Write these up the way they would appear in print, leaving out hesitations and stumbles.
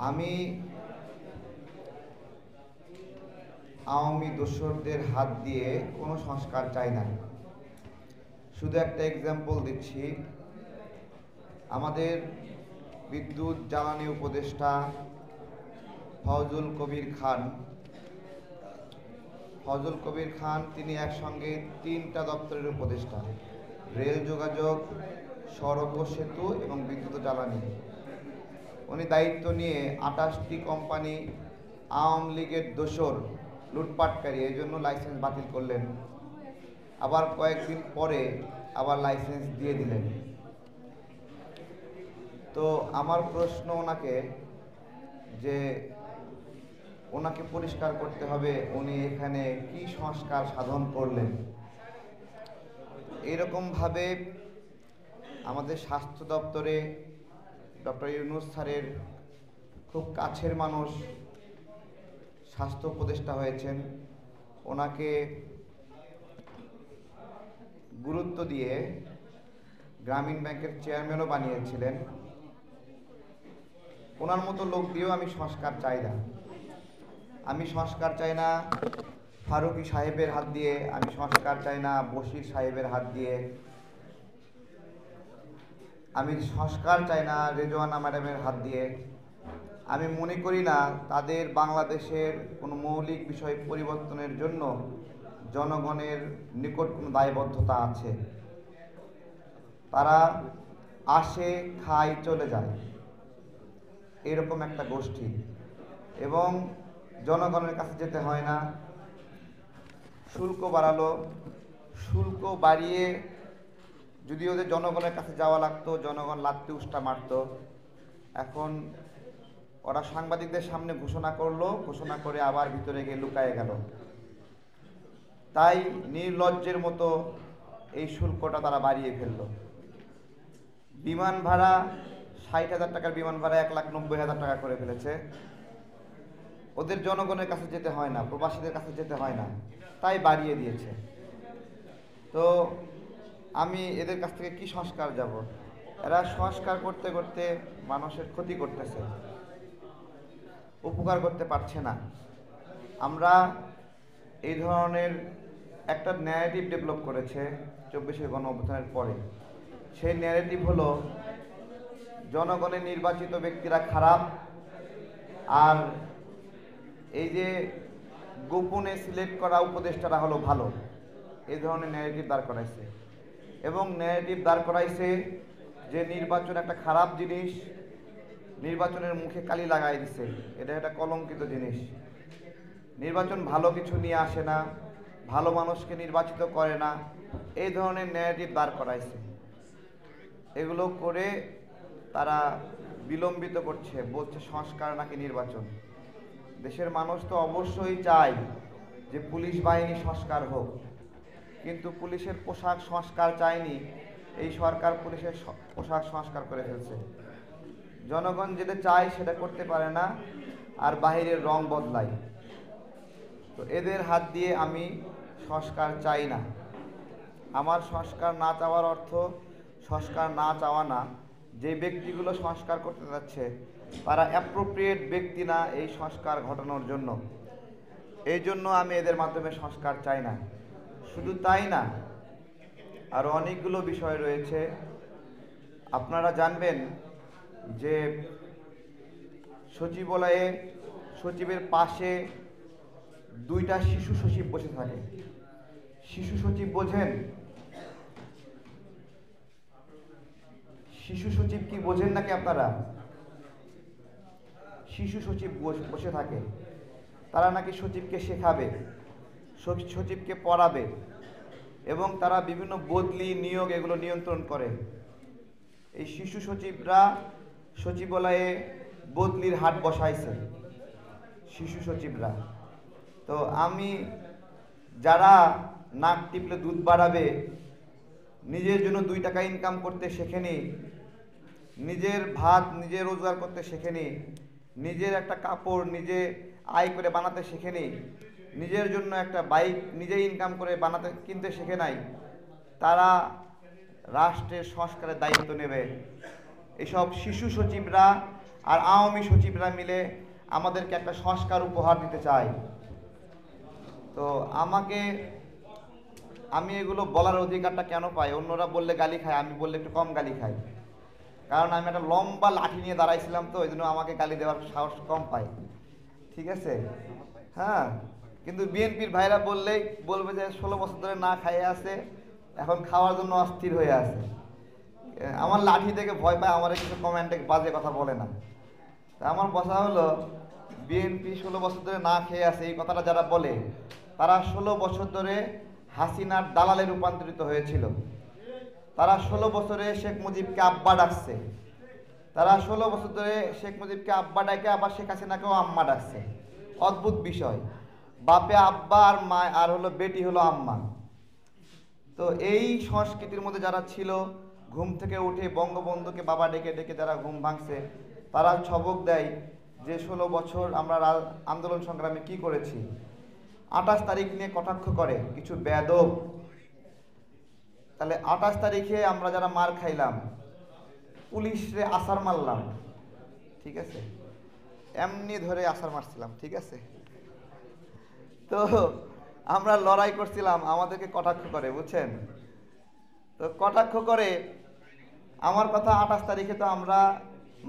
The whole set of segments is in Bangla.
আমি আওয়ামী দোসরদের হাত দিয়ে কোনো সংস্কার চাই না। শুধু একটা এক্সাম্পল দিচ্ছি। আমাদের বিদ্যুৎ জ্বালানি উপদেষ্টা ফজল কবির খান তিনি একসঙ্গে 3টা দপ্তরের উপদেষ্টা, রেল যোগাযোগ, সড়ক ও সেতু এবং বিদ্যুৎ জ্বালানি। উনি দায়িত্ব নিয়ে 28টি কোম্পানি আওয়ামী লীগের দোসর, লুটপাটকারী, এই জন্য লাইসেন্স বাতিল করলেন। আবার কয়েকদিন পরে আবার লাইসেন্স দিয়ে দিলেন। তো আমার প্রশ্ন ওনাকে যে ওনাকে পরিষ্কার করতে হবে উনি এখানে কি সংস্কার সাধন করলেন। এইরকমভাবে আমাদের স্বাস্থ্য দপ্তরে ডক্টর ইউনূস স্যারের খুব কাছের মানুষ স্বাস্থ্য উপদেষ্টা হয়েছেন। ওনাকে গুরুত্ব দিয়ে গ্রামীণ ব্যাংকের চেয়ারম্যানও বানিয়েছিলেন। ওনার মতো লোক দিয়েও আমি সংস্কার চাই না। আমি সংস্কার চাই না ফারুকী সাহেবের হাত দিয়ে, আমি সংস্কার চাই না বশির সাহেবের হাত দিয়ে, আমি সংস্কার চাই না রেজওয়ানা ম্যাডামের হাত দিয়ে। আমি মনে করি না তাদের বাংলাদেশের কোনো মৌলিক বিষয় পরিবর্তনের জন্য জনগণের নিকট কোনো দায়বদ্ধতা আছে। তারা আসে, খায়, চলে যায়, এরকম একটা গোষ্ঠী, এবং জনগণের কাছে যেতে হয় না। শুল্ক বাড়ালো, শুল্ক বাড়িয়ে যদি ওদের জনগণের কাছে যাওয়া লাগতো, জনগণ লাত্তি উষ্টা মারত। এখন ওরা সাংবাদিকদের সামনে ঘোষণা করলো, ঘোষণা করে আবার ভিতরে গিয়ে লুকায়ে গেল। তাই নির্লজ্জের মতো এই শুল্কটা তারা বাড়িয়ে ফেললো। বিমান ভাড়া 60,000 টাকার বিমান ভাড়া 1,90,000 টাকা করে ফেলেছে। ওদের জনগণের কাছে যেতে হয় না, প্রবাসীদের কাছে যেতে হয় না, তাই বাড়িয়ে দিয়েছে। তো আমি এদের কাছ থেকে কি সংস্কার যাব? এরা সংস্কার করতে করতে মানুষের ক্ষতি করতেছে, উপকার করতে পারছে না। আমরা এই ধরনের একটা ন্যারেটিভ ডেভেলপ করেছে 24শে গণঅভ্যুত্থানের পরে। সেই ন্যারেটিভ হলো জনগণের নির্বাচিত ব্যক্তিরা খারাপ, আর এই যে গোপনে সিলেক্ট করা উপদেষ্টারা হলো ভালো। এই ধরনের ন্যারেটিভ দাঁড় করাইছে, এবং ন্যারেটিভ দাঁড় করাইছে যে নির্বাচন একটা খারাপ জিনিস, নির্বাচনের মুখে কালি লাগাই দিছে, এটা একটা কলঙ্কিত জিনিস। নির্বাচন ভালো কিছু নিয়ে আসে না, ভালো মানুষকে নির্বাচিত করে না, এই ধরনের ন্যারেটিভ দাঁড় করাইছে। এগুলো করে তারা বিলম্বিত করছে, বলছে সংস্কার নাকি নির্বাচন। দেশের মানুষ তো অবশ্যই চায় যে পুলিশ বাহিনী সংস্কার হোক, কিন্তু পুলিশের পোশাক সংস্কার চায়নি, এই সরকার পুলিশের পোশাক সংস্কার করে ফেলছে। জনগণ যেটা চায় সেটা করতে পারে না, আর বাহিরের রং বদলায়। তো এদের হাত দিয়ে আমি সংস্কার চাই না। আমার সংস্কার না চাওয়ার অর্থ সংস্কার না চাওয়া না। যে ব্যক্তিগুলো সংস্কার করতে যাচ্ছে তারা অ্যাপ্রোপ্রিয়েট ব্যক্তি না এই সংস্কার ঘটানোর জন্য। এই জন্য আমি এদের মাধ্যমে সংস্কার চাই না। শুধু তাই না, আরও অনেকগুলো বিষয় রয়েছে। আপনারা জানবেন যে সচিবালয়ে সচিবের পাশে 2টা শিশু সচিব বসে থাকে। শিশু সচিব বোঝেন? শিশু সচিব কি বোঝেন নাকি আপনারা? শিশু সচিব বসে থাকে, তারা নাকি সচিবকে শেখাবে, সচিবকে পড়াবে, এবং তারা বিভিন্ন বদলি, নিয়োগ এগুলো নিয়ন্ত্রণ করে। এই শিশু সচিবরা সচিবালয়ে বদলির হাট বসাইছে, শিশু সচিবরা। তো আমি যারা নাক টিপলে দুধ বাড়াবে, নিজের জন্য 2 টাকা ইনকাম করতে শেখেনি, নিজের ভাত নিজে রোজগার করতে শেখেনি, নিজের একটা কাপড় নিজে আয় করে বানাতে শেখেনি, নিজের জন্য একটা বাইক নিজে ইনকাম করে কিনতে শেখে নাই, তারা রাষ্ট্রের সংস্কারের দায়িত্ব নেবে। এসব শিশু সচিবরা আর আওয়ামী সচিবরা মিলে আমাদেরকে একটা সংস্কার উপহার দিতে চায়। তো আমি এগুলো বলার অধিকারটা কেন পাই? অন্যরা বললে গালি খায়, আমি বললে একটু কম গালি খাই, কারণ আমি একটা লম্বা লাঠি নিয়ে দাঁড়াইছিলাম, তো এই জন্য আমাকে গালি দেওয়ার সাহস কম পাই। ঠিক আছে? হ্যাঁ, কিন্তু বিএনপির ভাইরা বললেই বলবে যে 16 বছর ধরে না খাইয়ে আছে, এখন খাওয়ার জন্য অস্থির হয়ে আছে। আমার লাঠি থেকে ভয় পায়, আমার কিছু কমেন্টে বাজে কথা বলে না। তা আমার কথা হলো, বিএনপি 16 বছর ধরে না খেয়ে আছে, এই কথাটা যারা বলে তারা 16 বছর ধরে হাসিনার দালালে রূপান্তরিত হয়েছিল। তারা 16 বছরে শেখ মুজিবকে আব্বা ডাকছে। তারা 16 বছর ধরে শেখ মুজিবকে আব্বা ডাকে আবার শেখ হাসিনাকেও আম্মা ডাকছে। অদ্ভুত বিষয়, বাপে আব্বা আর মা আর হলো বেটি হলো আম্মা। তো এই সংস্কৃতির মধ্যে যারা ছিল, ঘুম থেকে উঠে বঙ্গবন্ধুকে বাবা ডেকে ডেকে যারা ঘুম ভাঙছে, তারা ছবক দেয় যে 16 বছর আমরা আন্দোলন সংগ্রামে কি করেছি। 28 তারিখ নিয়ে কটাক্ষ করে কিছু বেয়াদব। তাহলে 28 তারিখে আমরা যারা মার খাইলাম, পুলিশরে আসার মারলাম, ঠিক আছে, এমনি ধরে আসার মারছিলাম, ঠিক আছে, তো আমরা লড়াই করছিলাম, আমাদেরকে কটাক্ষ করে, বুঝছেন? তো কটাক্ষ করে আমার কথা, 28 তারিখে তো আমরা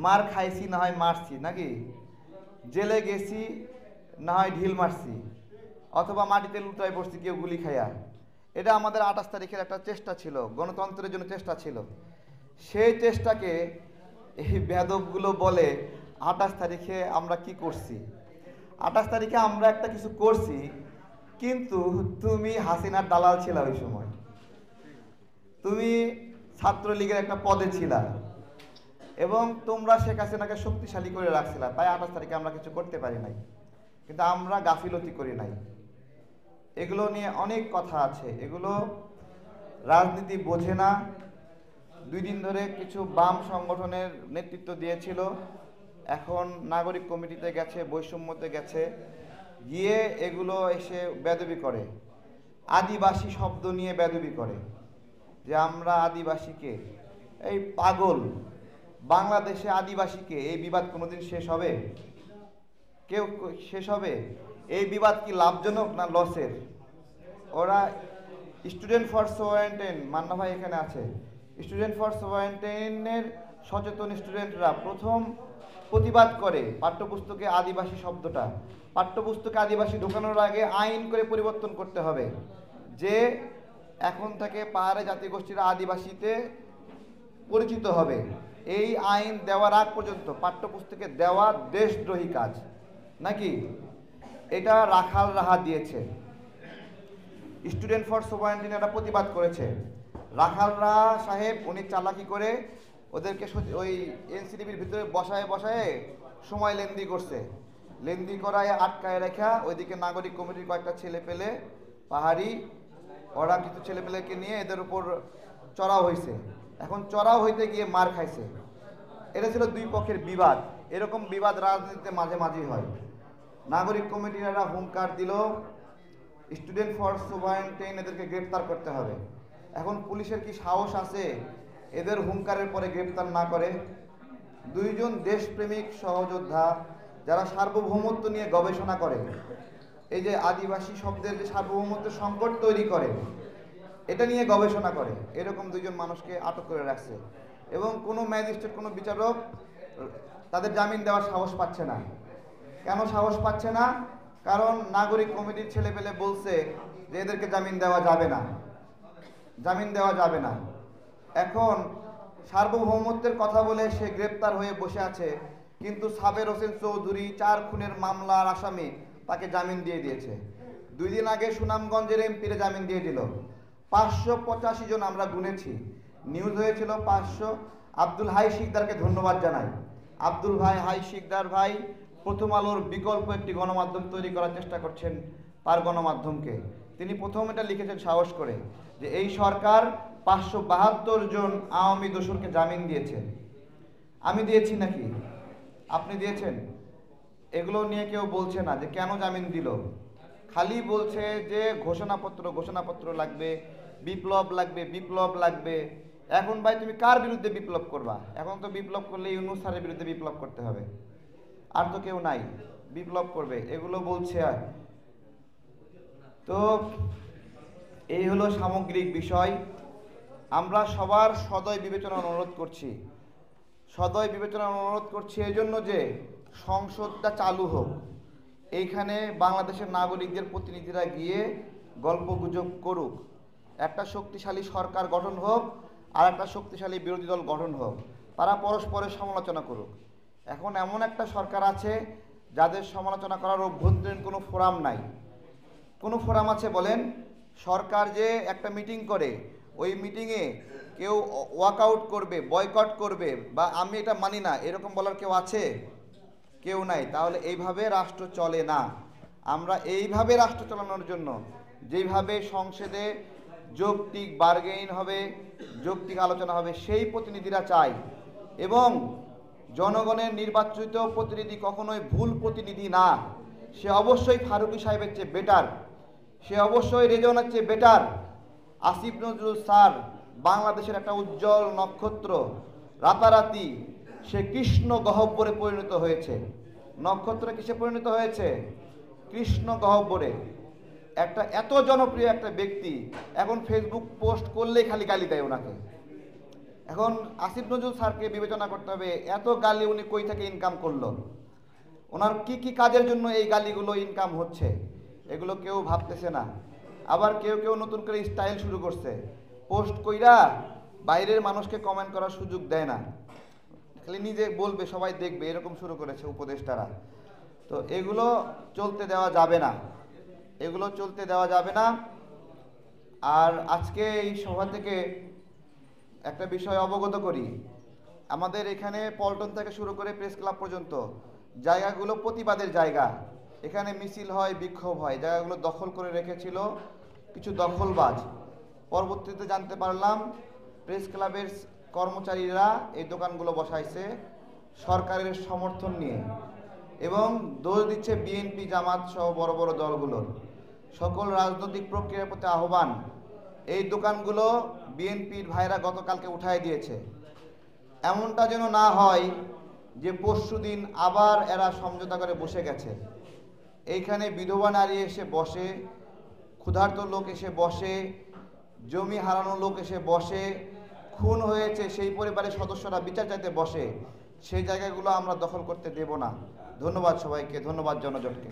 মার খাইছি, না হয় মারছি, নাকি জেলে গেছি, না হয় ঢিল মারছি, অথবা মাটিতে লুটাই পড়ছি কেউ গুলি খাইয়া। এটা আমাদের 28 তারিখের একটা চেষ্টা ছিল, গণতন্ত্রের জন্য চেষ্টা ছিল। সেই চেষ্টাকে এই বেয়াদবগুলো বলে 28 তারিখে আমরা কি করছি। 28 তারিখে আমরা একটা কিছু করছি, কিন্তু তুমি হাসিনার দালাল ছিলা ওই সময়, তুমি ছাত্রলীগের একটা পদে ছিলা এবং তোমরা শেখ হাসিনাকে শক্তিশালী করে রাখছিলা, তাই 28 তারিখে আমরা কিছু করতে পারি নাই, কিন্তু আমরা গাফিলতি করি নাই। এগুলো নিয়ে অনেক কথা আছে, এগুলো রাজনীতি বোঝে না। 2 দিন ধরে কিছু বাম সংগঠনের নেতৃত্ব দিয়েছিল, এখন নাগরিক কমিটিতে গেছে, বৈষম্যতে গেছে, গিয়ে এগুলো এসে বেয়াদবি করে, আদিবাসী শব্দ নিয়ে বেয়াদবি করে যে আমরা আদিবাসীকে। এই পাগল, বাংলাদেশে আদিবাসীকে, এই বিবাদ কোনোদিন শেষ হবে? কেউ শেষ হবে? এই বিবাদ কি লাভজনক না লসের? ওরা স্টুডেন্ট ফর সোয়ারেন্টাইন, মান্না ভাই এখানে আছে, স্টুডেন্ট ফর সোয়ারেন্টাইনের সচেতন স্টুডেন্টরা প্রথম প্রতিবাদ করে পাঠ্যপুস্তকে আদিবাসী শব্দটা, পাঠ্যপুস্তকে আদিবাসী ঢোকানোর আগে আইন করে পরিবর্তন করতে হবে, যে এখন থেকে পাহাড়ে জাতিগোষ্ঠীরা আদিবাসীতে পরিচিত হবে। এই আইন দেওয়ার আগ পর্যন্ত পাঠ্যপুস্তকে দেওয়া দেশদ্রোহী কাজ, নাকি? এটা রাখাল রাহা দিয়েছে, স্টুডেন্ট ফর সোভারেন্টিন একটা প্রতিবাদ করেছে। রাখালরা সাহেব উনি চালাকি করে ওদেরকে ওই এনসিটিভির ভিতরে বসায় বসায় সময় লেনদি করছে, লেনদি করায় আটকায় রেখা। ওইদিকে নাগরিক কমিটির কয়েকটা ছেলে পেলে পাহাড়ি, ওরা কিছু ছেলে পেলেকে নিয়ে এদের উপর চড়াও হয়েছে। এখন চড়াও হইতে গিয়ে মার খাইছে। এটা ছিল 2 পক্ষের বিবাদ। এরকম বিবাদ রাজনীতিতে মাঝে মাঝেই হয়। নাগরিক কমিটিরা হুঙ্কার দিল স্টুডেন্ট ফর সোভারেন্টাইন এদেরকে গ্রেপ্তার করতে হবে। এখন পুলিশের কি সাহস আছে এদের হুঙ্কারের পরে গ্রেপ্তার না করে? 2 জন দেশপ্রেমিক সহযোদ্ধা যারা সার্বভৌমত্ব নিয়ে গবেষণা করে, এই যে আদিবাসী শব্দের যে সার্বভৌমত্বের সংকট তৈরি করে, এটা নিয়ে গবেষণা করে, এরকম 2 জন মানুষকে আটক করে রাখছে এবং কোনো ম্যাজিস্ট্রেট, কোনো বিচারক তাদের জামিন দেওয়ার সাহস পাচ্ছে না। কেন সাহস পাচ্ছে না? কারণ নাগরিক কমিটির ছেলেপেলে বলছে যে এদেরকে জামিন দেওয়া যাবে না, জামিন দেওয়া যাবে না। এখন সার্বভৌমত্বের কথা বলে সে গ্রেপ্তার হয়ে বসে আছে, কিন্তু সাবের হোসেন চৌধুরী 4 খুনের মামলার আসামি, তাকে জামিন দিয়ে দিয়েছে। 2 দিন আগে সুনামগঞ্জের এমপিরে জামিন দিয়ে দিল। 585 জন আমরা গুনেছি, নিউজ হয়েছিল 500। আব্দুল হাই শিকদারকে ধন্যবাদ জানাই। আব্দুল হাই শিকদার ভাই প্রথম আলোর বিকল্প একটি গণমাধ্যম তৈরি করার চেষ্টা করছেন, তার গণমাধ্যমকে। তিনি প্রথম এটা লিখেছেন সাহস করে যে এই সরকার 572 জন আওয়ামী দোসরকে জামিন দিয়েছে। আমি দিয়েছি নাকি? আপনি দিয়েছেন? এগুলো নিয়ে কেউ বলছে না যে কেন জামিন দিল, খালি বলছে যে ঘোষণাপত্র লাগবে, বিপ্লব লাগবে, বিপ্লব লাগবে। এখন ভাই তুমি কার বিরুদ্ধে বিপ্লব করবা? এখন তো বিপ্লব করলে ইউনূস স্যারের বিরুদ্ধে বিপ্লব করতে হবে, আর তো কেউ নাই বিপ্লব করবে, এগুলো বলছে। আর তো এই হলো সামগ্রিক বিষয়। আমরা সবার সদয় বিবেচনার অনুরোধ করছি, সদয় বিবেচনার অনুরোধ করছি এই জন্য যে সংসদটা চালু হোক, এইখানে বাংলাদেশের নাগরিকদের প্রতিনিধিরা গিয়ে গল্পগুজব করুক, একটা শক্তিশালী সরকার গঠন হোক আর একটা শক্তিশালী বিরোধী দল গঠন হোক, তারা পরস্পরের সমালোচনা করুক। এখন এমন একটা সরকার আছে যাদের সমালোচনা করার অভ্যন্তরীণ কোনো ফোরাম নাই। কোনো ফোরাম আছে বলেন? সরকার যে একটা মিটিং করে, ওই মিটিংয়ে কেউ ওয়াকআউট করবে, বয়কট করবে, বা আমি এটা মানি না এরকম বলার কেউ আছে? কেউ নাই। তাহলে এইভাবে রাষ্ট্র চলে না। আমরা এইভাবে রাষ্ট্র চালানোর জন্য যেইভাবে সংসদে যৌক্তিক বার্গেইন হবে, যৌক্তিক আলোচনা হবে, সেই প্রতিনিধিরা চাই। এবং জনগণের নির্বাচিত প্রতিনিধি কখনোই ভুল প্রতিনিধি না। সে অবশ্যই ফারুকী সাহেবের চেয়ে বেটার, সে অবশ্যই রেজওয়ানের চেয়ে বেটার। আসিফ নজরুল স্যার বাংলাদেশের একটা উজ্জ্বল নক্ষত্র, রাতারাতি সে কৃষ্ণ গহ্বরে পরিণত হয়েছে। নক্ষত্র কিসে পরিণত হয়েছে? কৃষ্ণ গহ্বরে। একটা এত জনপ্রিয় একটা ব্যক্তি এখন ফেসবুক পোস্ট করলেই খালি গালি দেয় ওনাকে। এখন আসিফ নজরুল স্যারকে বিবেচনা করতে হবে, এত গালি উনি কই থেকে ইনকাম করলো, ওনার কি কি কাজের জন্য এই গালিগুলো ইনকাম হচ্ছে, এগুলো কেউ ভাবতেছে না। আবার কেউ কেউ নতুন করে স্টাইল শুরু করছে, পোস্ট কইরা বাইরের মানুষকে কমেন্ট করার সুযোগ দেয় না, খালি নিজে বলবে সবাই দেখবে, এরকম শুরু করেছে উপদেষ্টারা। তো এগুলো চলতে দেওয়া যাবে না, এগুলো চলতে দেওয়া যাবে না। আর আজকে এই সভা থেকে একটা বিষয় অবগত করি, আমাদের এখানে পল্টন থেকে শুরু করে প্রেস ক্লাব পর্যন্ত জায়গাগুলো প্রতিবাদের জায়গা, এখানে মিছিল হয়, বিক্ষোভ হয়, জায়গাগুলো দখল করে রেখেছিল কিছু দখলবাজ। পরবর্তীতে জানতে পারলাম প্রেস ক্লাবের কর্মচারীরা এই দোকানগুলো বসাইছে সরকারের সমর্থন নিয়ে, এবং দোষ দিচ্ছে বিএনপি, জামাত সহ বড় বড় দলগুলোর। সকল রাজনৈতিক প্রক্রিয়ার প্রতি আহ্বান, এই দোকানগুলো বিএনপির ভাইরা গতকালকে উঠায় দিয়েছে। এমনটা যেন না হয় যে পরশুদিন আবার এরা সমঝোতা করে বসে গেছে। এইখানে বিধবা নারী এসে বসে, ক্ষুধার্ত লোক এসে বসে, জমি হারানো লোক এসে বসে, খুন হয়েছে সেই পরিবারের সদস্যরা বিচার চাইতে বসে। সেই জায়গাগুলো আমরা দখল করতে দেব না। ধন্যবাদ সবাইকে, ধন্যবাদ জনজনকে।